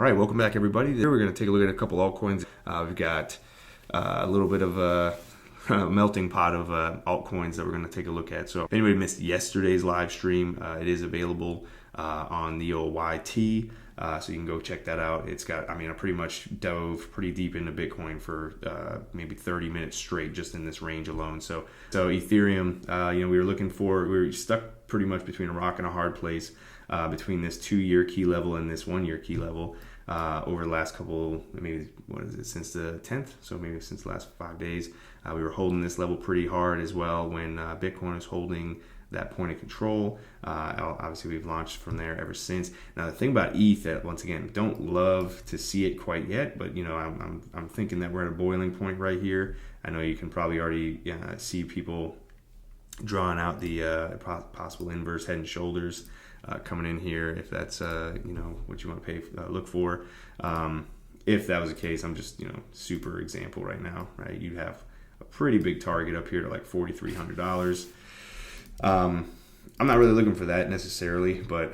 right, welcome back everybody. Today we're going to take a look at a couple altcoins. We've got a little bit of a melting pot of altcoins that we're going to take a look at. So if anybody missed yesterday's live stream, it is available on the old YT. So you can go check that out. It's got, I pretty much dove pretty deep into Bitcoin for maybe 30 minutes straight just in this range alone. So Ethereum, we were stuck pretty much between a rock and a hard place between this 2-year key level and this 1-year key level over the last couple, maybe, since the 10th? So maybe since the last 5 days. We were holding this level pretty hard as well when Bitcoin was holding that point of control. Obviously we've launched from there ever since. Now the thing about ETH that, once again, don't love to see it quite yet, but I'm thinking that we're at a boiling point right here. I know you can probably already see people drawing out the possible inverse head and shoulders coming in here, if that's what you want to look for. If that was the case, I'm just super example right now, right? You'd have a pretty big target up here to like $4,300. I'm not really looking for that necessarily, but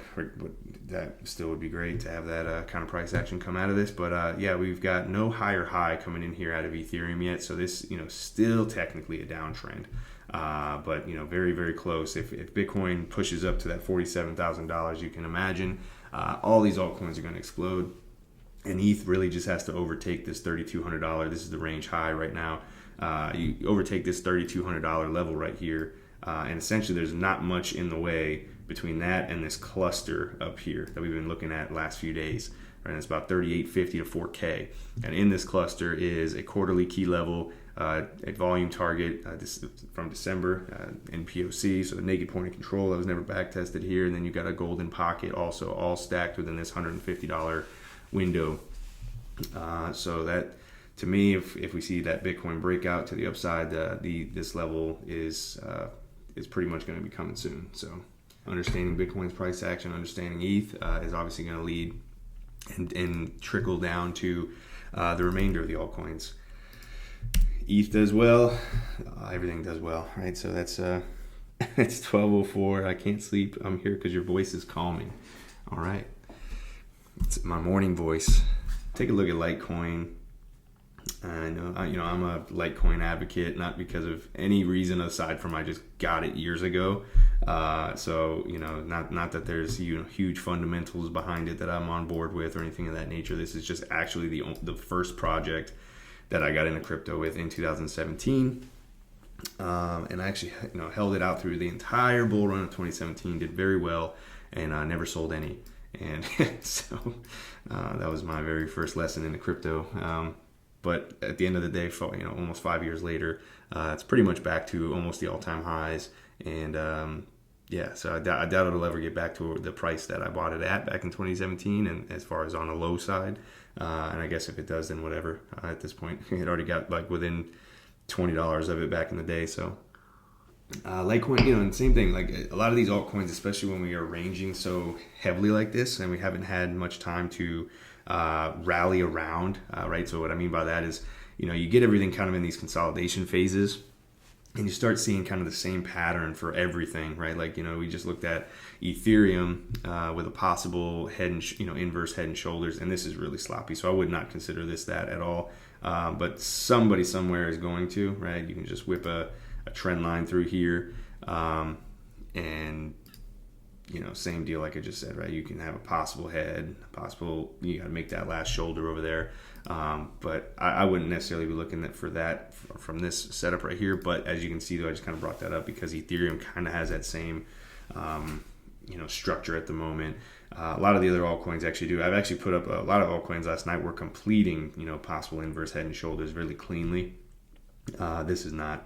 that still would be great to have that kind of price action come out of this. But we've got no higher high coming in here out of Ethereum yet, so this still technically a downtrend, but very, very close. If Bitcoin pushes up to that $47,000, you can imagine all these altcoins are going to explode, and ETH really just has to overtake this $3,200. This is the range high right now. You overtake this $3,200 level right here. And essentially there's not much in the way between that and this cluster up here that we've been looking at last few days. Right? And it's about 3850 to 4K. And in this cluster is a quarterly key level, a volume target from December in POC, so the naked point of control that was never back tested here. And then you've got a golden pocket also all stacked within this $150 window. So that, to me, if we see that Bitcoin breakout to the upside, this level is pretty much going to be coming soon. So understanding Bitcoin's price action, understanding ETH is obviously going to lead and trickle down to the remainder of the altcoins. ETH does well, everything does well, right? So that's it's 12:04. I can't sleep. I'm here because your voice is calming. All right, it's my morning voice. Take a look at Litecoin. I know, I'm a Litecoin advocate, not because of any reason aside from I just got it years ago. So not that there's huge fundamentals behind it that I'm on board with or anything of that nature. This is just actually the first project that I got into crypto with in 2017, and I actually held it out through the entire bull run of 2017. Did very well, and I never sold any. And so that was my very first lesson into crypto. But at the end of the day, almost 5 years later, it's pretty much back to almost the all-time highs. And so I doubt it'll ever get back to the price that I bought it at back in 2017, and as far as on the low side. And I guess if it does, then whatever. At this point, it already got like within $20 of it back in the day. So Litecoin, and same thing. Like a lot of these altcoins, especially when we are ranging so heavily like this, and we haven't had much time to rally around, right? So what I mean by that is, you get everything kind of in these consolidation phases, and you start seeing kind of the same pattern for everything, right? Like, we just looked at Ethereum with a possible head and inverse head and shoulders, and this is really sloppy. So I would not consider this that at all. But somebody somewhere is going to, right? You can just whip a trend line through here, and same deal like I just said, right? You can have a possible head, you got to make that last shoulder over there. But I wouldn't necessarily be looking for that from this setup right here. But as you can see, though, I just kind of brought that up because Ethereum kind of has that same, structure at the moment. A lot of the other altcoins actually do. I've actually put up a lot of altcoins last night. We're completing, possible inverse head and shoulders really cleanly. This is not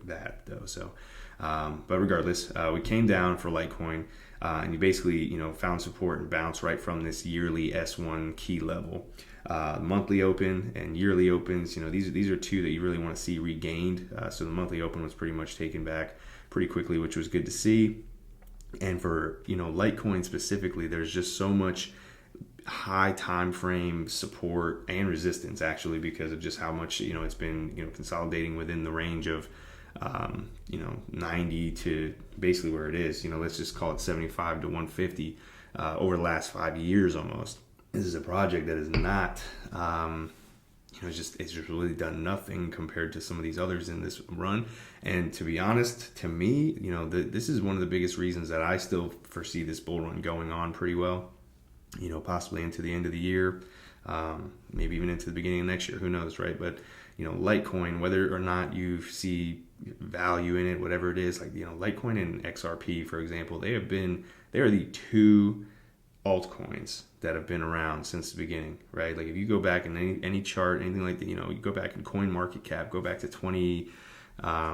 that though. So, but regardless, we came down for Litecoin. And you basically, found support and bounce right from this yearly S1 key level. Monthly open and yearly opens, these are two that you really want to see regained. So the monthly open was pretty much taken back pretty quickly, which was good to see. And for, Litecoin specifically, there's just so much high time frame support and resistance actually because of just how much, it's been, consolidating within the range of 90 to basically where it is, let's just call it 75 to 150 over the last 5 years almost. this is a project that is not, it's just really done nothing compared to some of these others in this run. And to be honest, to me, this is one of the biggest reasons that I still foresee this bull run going on pretty well, possibly into the end of the year, maybe even into the beginning of next year, who knows, right? But, Litecoin, whether or not you see value in it, whatever it is, like, Litecoin and XRP, for example, they are the two altcoins that have been around since the beginning, right? Like if you go back in any chart, anything like that, you go back in coin market cap, go back to 20, like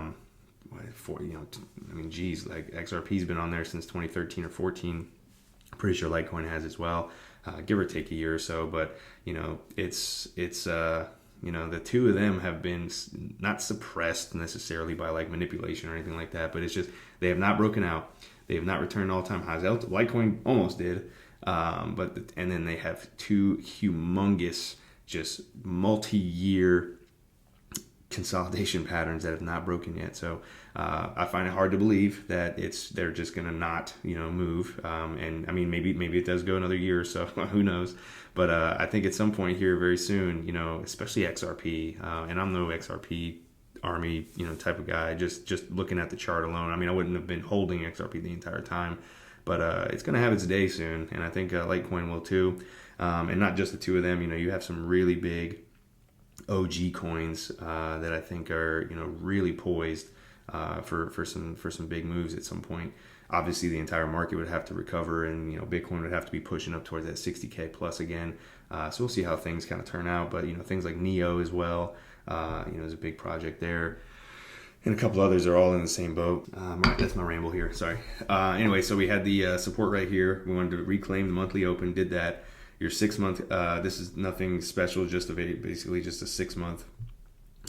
XRP's been on there since 2013 or 14. I'm pretty sure Litecoin has as well, give or take a year or so. But, it's the two of them have been not suppressed necessarily by like manipulation or anything like that, but it's just, they have not broken out. They have not returned all-time highs. Litecoin almost did. And then they have two humongous, just multi-year consolidation patterns that have not broken yet. So I find it hard to believe that they're just going to not move. And I mean, maybe it does go another year or so. Who knows? But I think at some point here very soon, especially XRP, and I'm no XRP army type of guy. Just looking at the chart alone, I mean, I wouldn't have been holding XRP the entire time. But it's going to have its day soon, and I think Litecoin will too. And not just the two of them. You have some really big OG coins that I think are really poised for some big moves at some point. Obviously, the entire market would have to recover, and Bitcoin would have to be pushing up towards that 60K plus again. So we'll see how things kind of turn out. But things like Neo as well. There's a big project there. And a couple others are all in the same boat. That's my ramble here. Sorry. Anyway, so we had the support right here. We wanted to reclaim the monthly open. Did that. Your 6 month. This is nothing special. Basically just a 6 month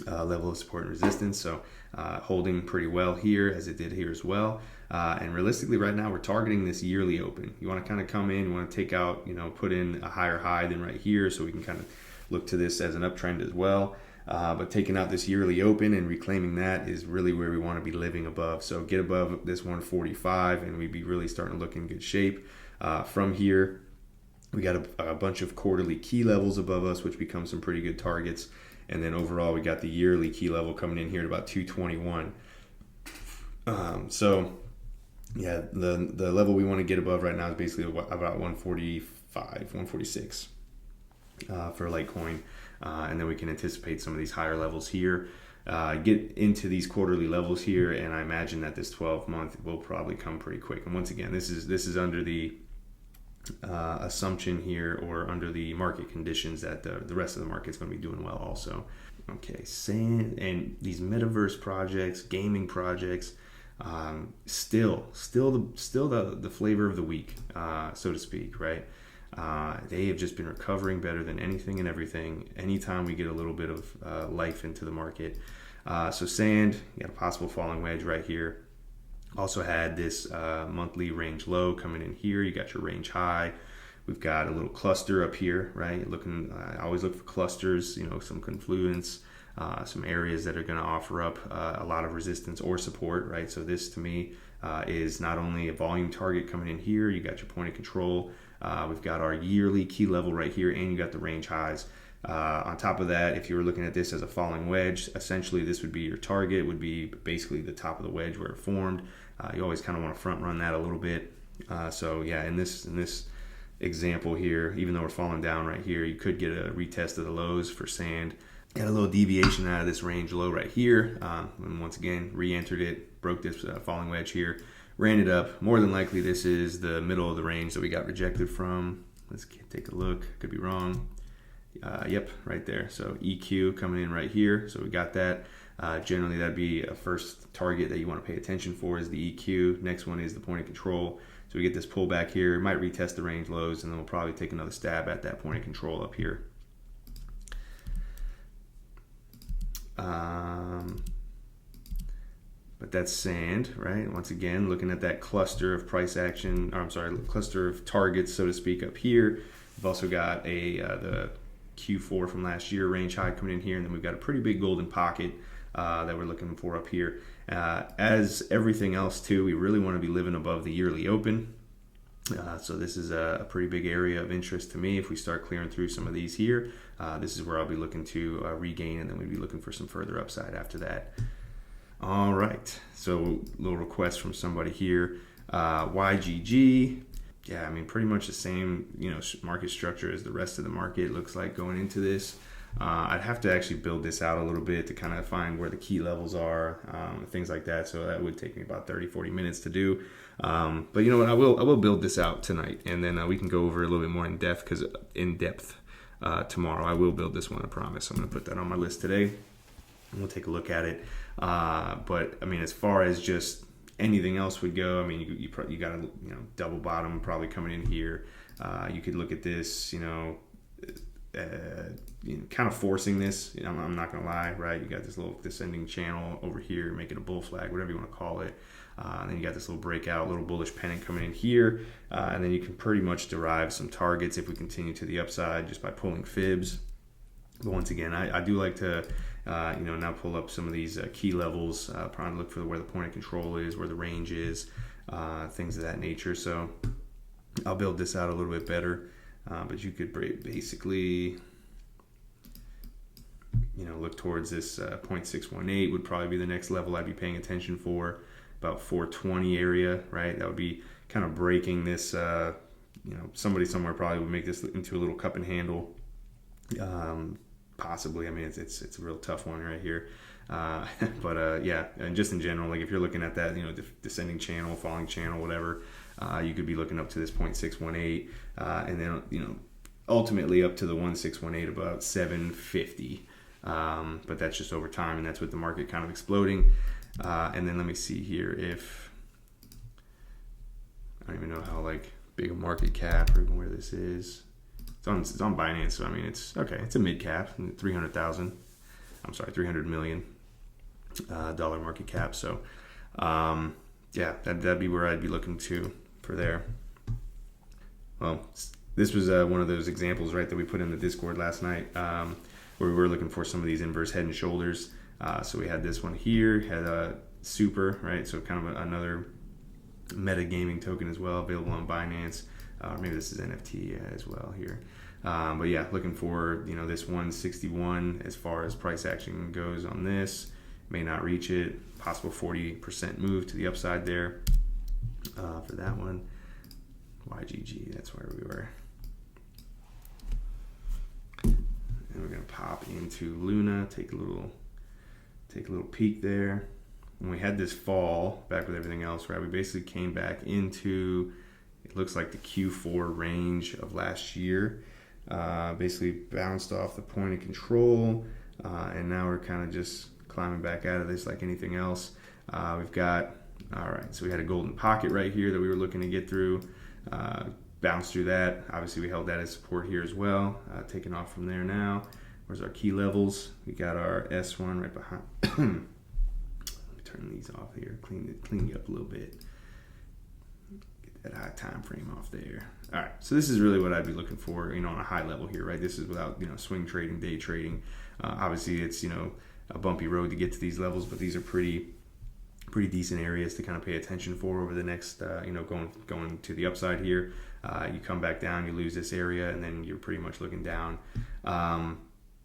level of support and resistance. So holding pretty well here as it did here as well. And realistically, right now we're targeting this yearly open. You want to kind of come in. You want to take out. Put in a higher high than right here, so we can kind of look to this as an uptrend as well. But taking out this yearly open and reclaiming that is really where we want to be living above. So get above this 145 and we'd be really starting to look in good shape. From here, we got a bunch of quarterly key levels above us, which become some pretty good targets. And then overall, we got the yearly key level coming in here at about 221. The level we want to get above right now is basically about 145, 146 for Litecoin. And then we can anticipate some of these higher levels here, get into these quarterly levels here, and I imagine that this 12-month will probably come pretty quick. And once again, this is under the assumption here, or under the market conditions that the rest of the market's going to be doing well also. Okay, sand and these metaverse projects, gaming projects, still the flavor of the week, so to speak, right? They have just been recovering better than anything and everything anytime we get a little bit of life into the market. So sand, you got a possible falling wedge right here. Also had this monthly range low coming in here. You got your range high. We've got a little cluster up here, right? I always look for clusters, some confluence, some areas that are going to offer up a lot of resistance or support, right? So this to me is not only a volume target coming in here, you got your point of control. We've got our yearly key level right here, and you got the range highs. On top of that, if you were looking at this as a falling wedge, essentially this would be your target, would be basically the top of the wedge where it formed. You always kind of want to front run that a little bit. So yeah, in this example here, even though we're falling down right here, you could get a retest of the lows for sand. Got a little deviation out of this range low right here, and once again re-entered it, broke this falling wedge here, ran it up. More than likely this is the middle of the range that we got rejected from. Let's take a look, could be wrong. Yep, right there. So EQ coming in right here, so we got that. Generally that'd be a first target that you want to pay attention for is the EQ. Next one is the point of control. So we get this pullback here, it might retest the range lows, and then we'll probably take another stab at that point of control up here. But that's sand, right? Once again, looking at that cluster of price action, cluster of targets, so to speak, up here. We've also got the Q4 from last year range high coming in here, and then we've got a pretty big golden pocket that we're looking for up here. As everything else too, we really want to be living above the yearly open. So this is a pretty big area of interest to me. If we start clearing through some of these here, this is where I'll be looking to regain, and then we'd be looking for some further upside after that. All right, so little request from somebody here. YGG, yeah, I mean pretty much the same market structure as the rest of the market looks like going into this. I'd have to actually build this out a little bit to kind of find where the key levels are, things like that. So that would take me about 30-40 minutes to do. But you know what? I will build this out tonight, and then we can go over a little bit more in depth tomorrow. I will build this one, I promise. I'm going to put that on my list today, and we'll take a look at it. But I mean, as far as just anything else would go, I mean, you got a double bottom probably coming in here. You could look at this, kind of forcing this. I'm not gonna lie, right? You got this little descending channel over here, make it a bull flag, whatever you want to call it. And then you got this little breakout, little bullish pennant coming in here, and then you can pretty much derive some targets if we continue to the upside just by pulling fibs. But once again, I do like to now pull up some of these key levels, trying to look for where the point of control is, where the range is, things of that nature. So I'll build this out a little bit better. But you could basically, look towards this 0.618 would probably be the next level I'd be paying attention for, about 420 area, right? That would be kind of breaking this, somebody somewhere probably would make this into a little cup and handle, possibly. I mean, it's a real tough one right here. But yeah, and just in general, like if you're looking at that, descending channel, falling channel, whatever, you could be looking up to this 0.618, and then ultimately up to the 1.618 about 750. But that's just over time, and that's with the market kind of exploding. And then let me see here if I don't even know how big a market cap or even where this is. It's on Binance, so I mean it's okay. It's a mid cap, 300 million dollar market cap. So yeah, that'd be where I'd be looking for there. Well, this was one of those examples, right, that we put in the Discord last night, where we were looking for some of these inverse head and shoulders. So we had this one here, had a super, right, so kind of another meta gaming token as well, available on Binance. Maybe this is NFT as well here. But yeah, looking for this 161 as far as price action goes on this. May not reach it. Possible 40% move to the upside there for that one. YGG, that's where we were. And we're gonna pop into Luna, take a little peek there. When we had this fall back with everything else, right, we basically came back into, it looks like the Q4 range of last year. Basically bounced off the point of control, and now we're kind of just climbing back out of this like anything else. We've got, all right, so we had a golden pocket right here that we were looking to get through. Bounced through that. Obviously we held that as support here as well. Taking off from there now. Where's our key levels? We got our S1 right behind. Let me turn these off here, clean you up a little bit. Get that high time frame off there. All right, so this is really what I'd be looking for, on a high level here, right? This is without, swing trading, day trading. Obviously it's, a bumpy road to get to these levels, but these are pretty decent areas to kind of pay attention for over the next, going to the upside here. You come back down, you lose this area, and then you're pretty much looking down.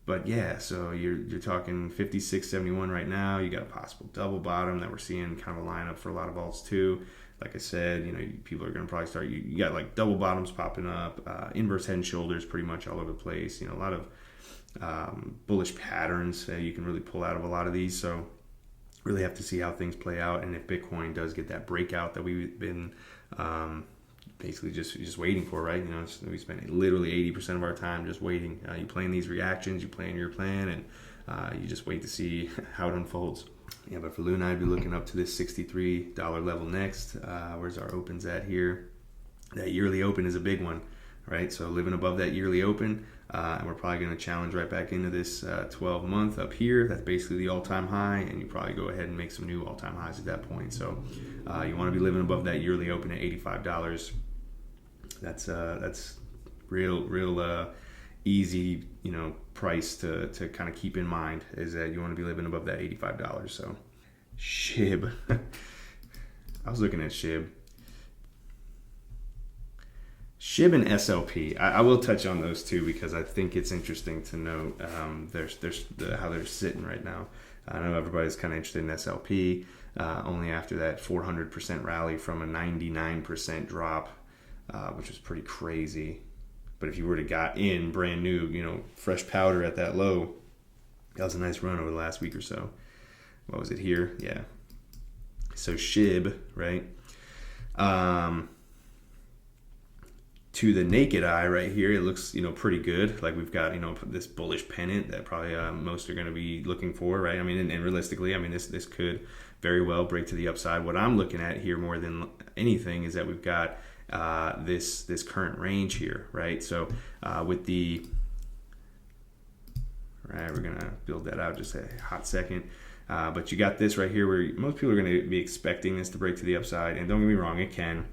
But yeah, so you're talking 56.71 right now. You got a possible double bottom that we're seeing kind of a lineup for a lot of alts too. Like I said, people are going to probably start. You got double bottoms popping up, inverse head and shoulders pretty much all over the place. A lot of bullish patterns you can really pull out of a lot of these. So really have to see how things play out, and if Bitcoin does get that breakout that we've been basically just waiting for, right? We spend literally 80% of our time just waiting. You plan these reactions, you plan your plan, and you just wait to see how it unfolds. Yeah, but for Luna, I'd be looking up to this $63 level next. Where's our opens at here? That yearly open is a big one, right? So living above that yearly open, and we're probably going to challenge right back into this 12-month up here. That's basically the all-time high, and you probably go ahead and make some new all-time highs at that point. So you want to be living above that yearly open at $85. That's real easy, price to kind of keep in mind, is that you want to be living above that $85. So SHIB, I was looking at SHIB. SHIB and SLP. I will touch on those two because I think it's interesting to note how they're sitting right now. I know everybody's kind of interested in SLP, only after that 400% rally from a 99% drop, which was pretty crazy. But if you were to got in brand new, fresh powder at that low, that was a nice run over the last week or so. What was it here? Yeah. So SHIB, right? To the naked eye right here, it looks, pretty good. Like we've got, this bullish pennant that probably most are going to be looking for, right? I mean, and realistically, this could very well break to the upside. What I'm looking at here more than anything is that we've got this current range here, right? So with the, right, we're going to build that out just a hot second. But you got this right here where most people are going to be expecting this to break to the upside. And don't get me wrong, it can.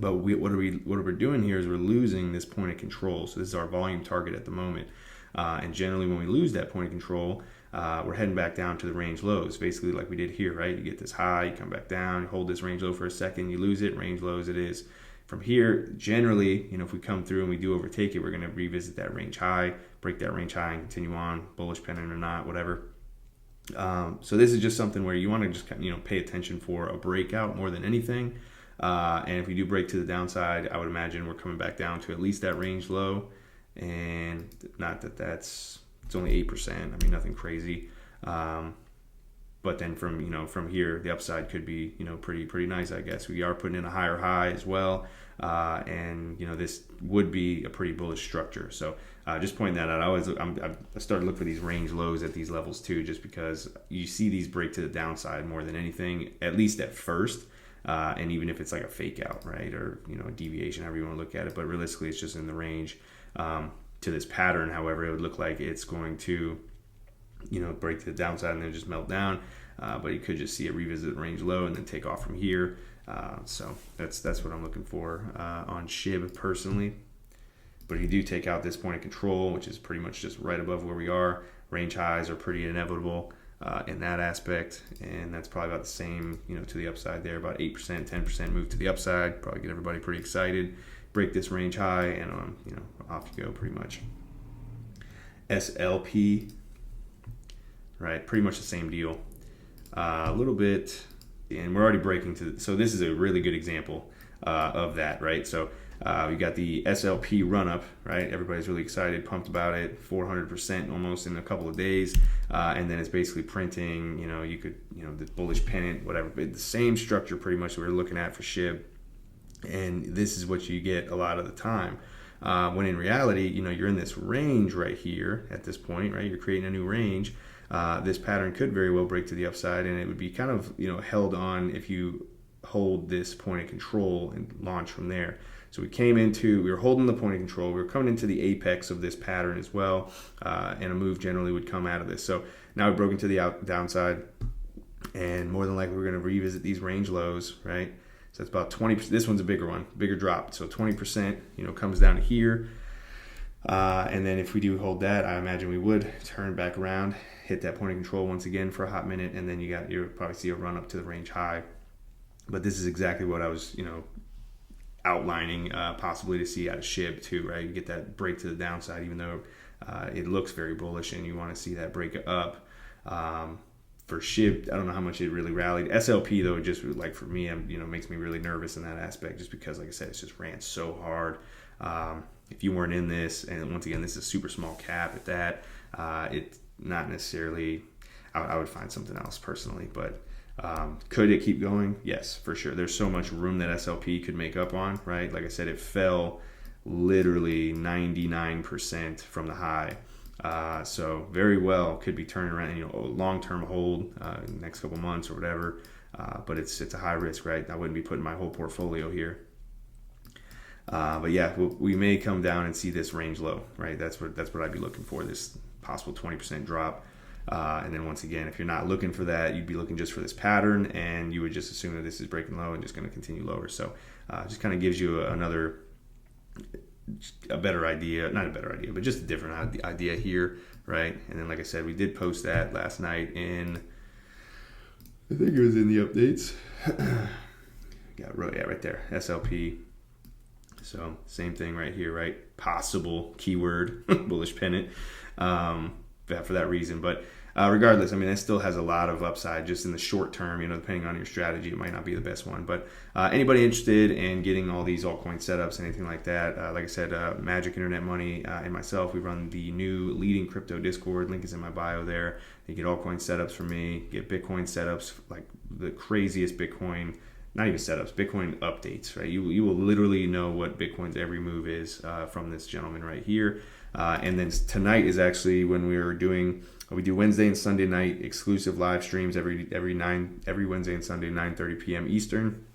But what we're doing here is we're losing this point of control. So this is our volume target at the moment. And generally when we lose that point of control, we're heading back down to the range lows, basically like we did here, right? You get this high, you come back down, you hold this range low for a second, you lose it, range lows it is. From here, generally, if we come through and we do overtake it, we're going to revisit that range high, break that range high and continue on, bullish pennant or not, whatever. So this is just something where you want to just pay attention for a breakout more than anything. And if we do break to the downside, I would imagine we're coming back down to at least that range low. And not that it's only 8%. I mean, nothing crazy. But then from here, the upside could be, pretty nice, I guess. We are putting in a higher high as well. And this would be a pretty bullish structure. So just pointing that out. I started to look for these range lows at these levels too, just because you see these break to the downside more than anything, at least at first. And even if it's like a fake out, right, or a deviation, however you want to look at it, but realistically it's just in the range. To this pattern, however, it would look like it's going to break to the downside and then just melt down, but you could just see it revisit range low and then take off from here. So that's what I'm looking for on SHIB personally. But if you do take out this point of control, which is pretty much just right above where we are, range highs are pretty inevitable in that aspect, and that's probably about the same, to the upside there, about 8%, 10% move to the upside, probably get everybody pretty excited. Break this range high, and off you go pretty much. SLP, right, pretty much the same deal. A little bit, and we're already breaking so this is a really good example of that, right? So we got the SLP run up, right? Everybody's really excited, pumped about it, 400% almost in a couple of days, and then it's basically printing, you could, the bullish pennant, whatever, but the same structure pretty much that we're looking at for SHIB, and this is what you get a lot of the time. When in reality, you're in this range right here at this point, right? You're creating a new range. This pattern could very well break to the upside, and it would be kind of, held on if you hold this point of control and launch from there. So we were holding the point of control. We were coming into the apex of this pattern as well, and a move generally would come out of this. So now we broke into the downside, and more than likely we're going to revisit these range lows, right? So it's about 20%. This one's a bigger one, bigger drop. So 20%, comes down to here. And then if we do hold that, I imagine we would turn back around, hit that point of control once again for a hot minute, and then you'll probably see a run up to the range high. But this is exactly what I was, outlining possibly to see out of SHIB too, right? You get that break to the downside, even though it looks very bullish, and you want to see that break up. For SHIB, I don't know how much it really rallied. SLP though, just like for me, makes me really nervous in that aspect, just because, like I said, it's just ran so hard. If you weren't in this, and once again, this is a super small cap at that, it's not necessarily. I would find something else personally, but. Could it keep going? Yes, for sure. There's so much room that SLP could make up on, right? Like I said, it fell literally 99% from the high. So very well could be turning around, long-term hold next couple months or whatever. But it's a high risk, right? I wouldn't be putting my whole portfolio here. But yeah, we may come down and see this range low, right? That's what I'd be looking for, this possible 20% drop. And then once again, if you're not looking for that, you'd be looking just for this pattern, and you would just assume that this is breaking low and just going to continue lower. So just kind of gives you a better idea, not a better idea, but just a different idea here, right? And then, like I said, we did post that last night I think it was in the updates. Right there, SLP. So same thing right here, right? Possible keyword bullish pennant for that reason. But regardless, I mean, it still has a lot of upside just in the short term. Depending on your strategy, it might not be the best one. But anybody interested in getting all these altcoin setups, anything like that, like I said, Magic Internet Money and myself, we run the new Leading Crypto Discord. Link is in my bio there. You get altcoin setups from me, get Bitcoin setups, like the craziest Bitcoin, not even setups, Bitcoin updates, right? You will literally know what Bitcoin's every move is from this gentleman right here. And then tonight is actually when we do Wednesday and Sunday night exclusive live streams every Wednesday and Sunday 9:30 p.m. Eastern,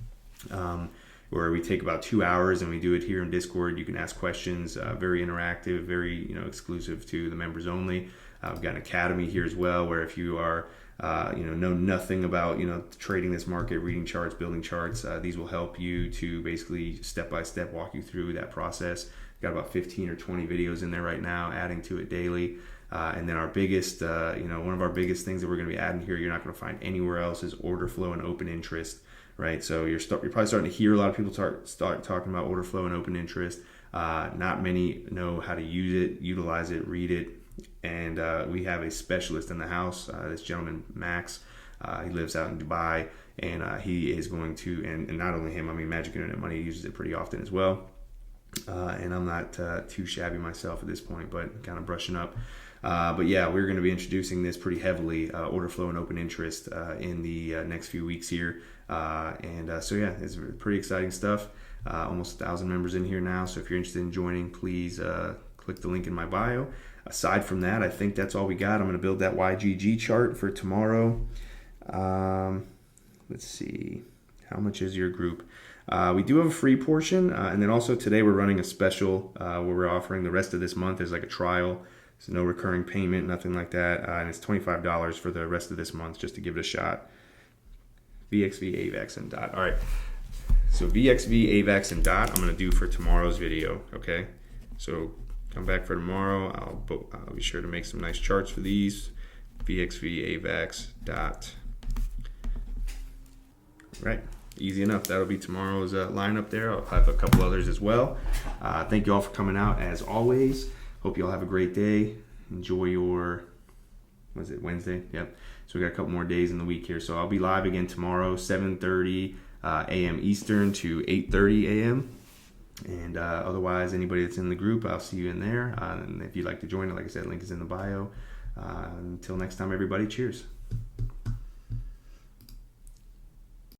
where we take about 2 hours and we do it here in Discord. You can ask questions, very interactive, very exclusive to the members only. We've got an academy here as well, where if you are know nothing about trading this market, reading charts, building charts, these will help you to basically step by step walk you through that process. Got about 15 or 20 videos in there right now, adding to it daily. And then our biggest, one of our biggest things that we're going to be adding here, you're not going to find anywhere else, is order flow and open interest, right? So you're probably starting to hear a lot of people start talking about order flow and open interest. Not many know how to use it, utilize it, read it. And we have a specialist in the house, this gentleman, Max. He lives out in Dubai, and he is going to, and not only him, I mean, Magic Internet Money uses it pretty often as well. And I'm not too shabby myself at this point, but kind of brushing up. But yeah, we're going to be introducing this pretty heavily, order flow and open interest, in the next few weeks here. So yeah, it's pretty exciting stuff. Almost 1,000 members in here now. So if you're interested in joining, please click the link in my bio. Aside from that, I think that's all we got. I'm going to build that YGG chart for tomorrow. Let's see. How much is your group? We do have a free portion. And then also today we're running a special where we're offering the rest of this month as like a trial. So no recurring payment, nothing like that. And it's $25 for the rest of this month just to give it a shot. VXV, AVAX, and DOT. All right. So VXV, AVAX, and DOT I'm going to do for tomorrow's video. Okay. So come back for tomorrow. I'll be sure to make some nice charts for these. VXV, AVAX, DOT. Right. Easy enough. That'll be tomorrow's lineup there. I'll have a couple others as well. Thank you all for coming out as always. Hope you all have a great day. Enjoy your, Wednesday? Yep. So we got a couple more days in the week here. So I'll be live again tomorrow, 7:30 a.m. Eastern to 8:30 a.m. And otherwise, anybody that's in the group, I'll see you in there. And if you'd like to join it, like I said, link is in the bio. Until next time, everybody, cheers.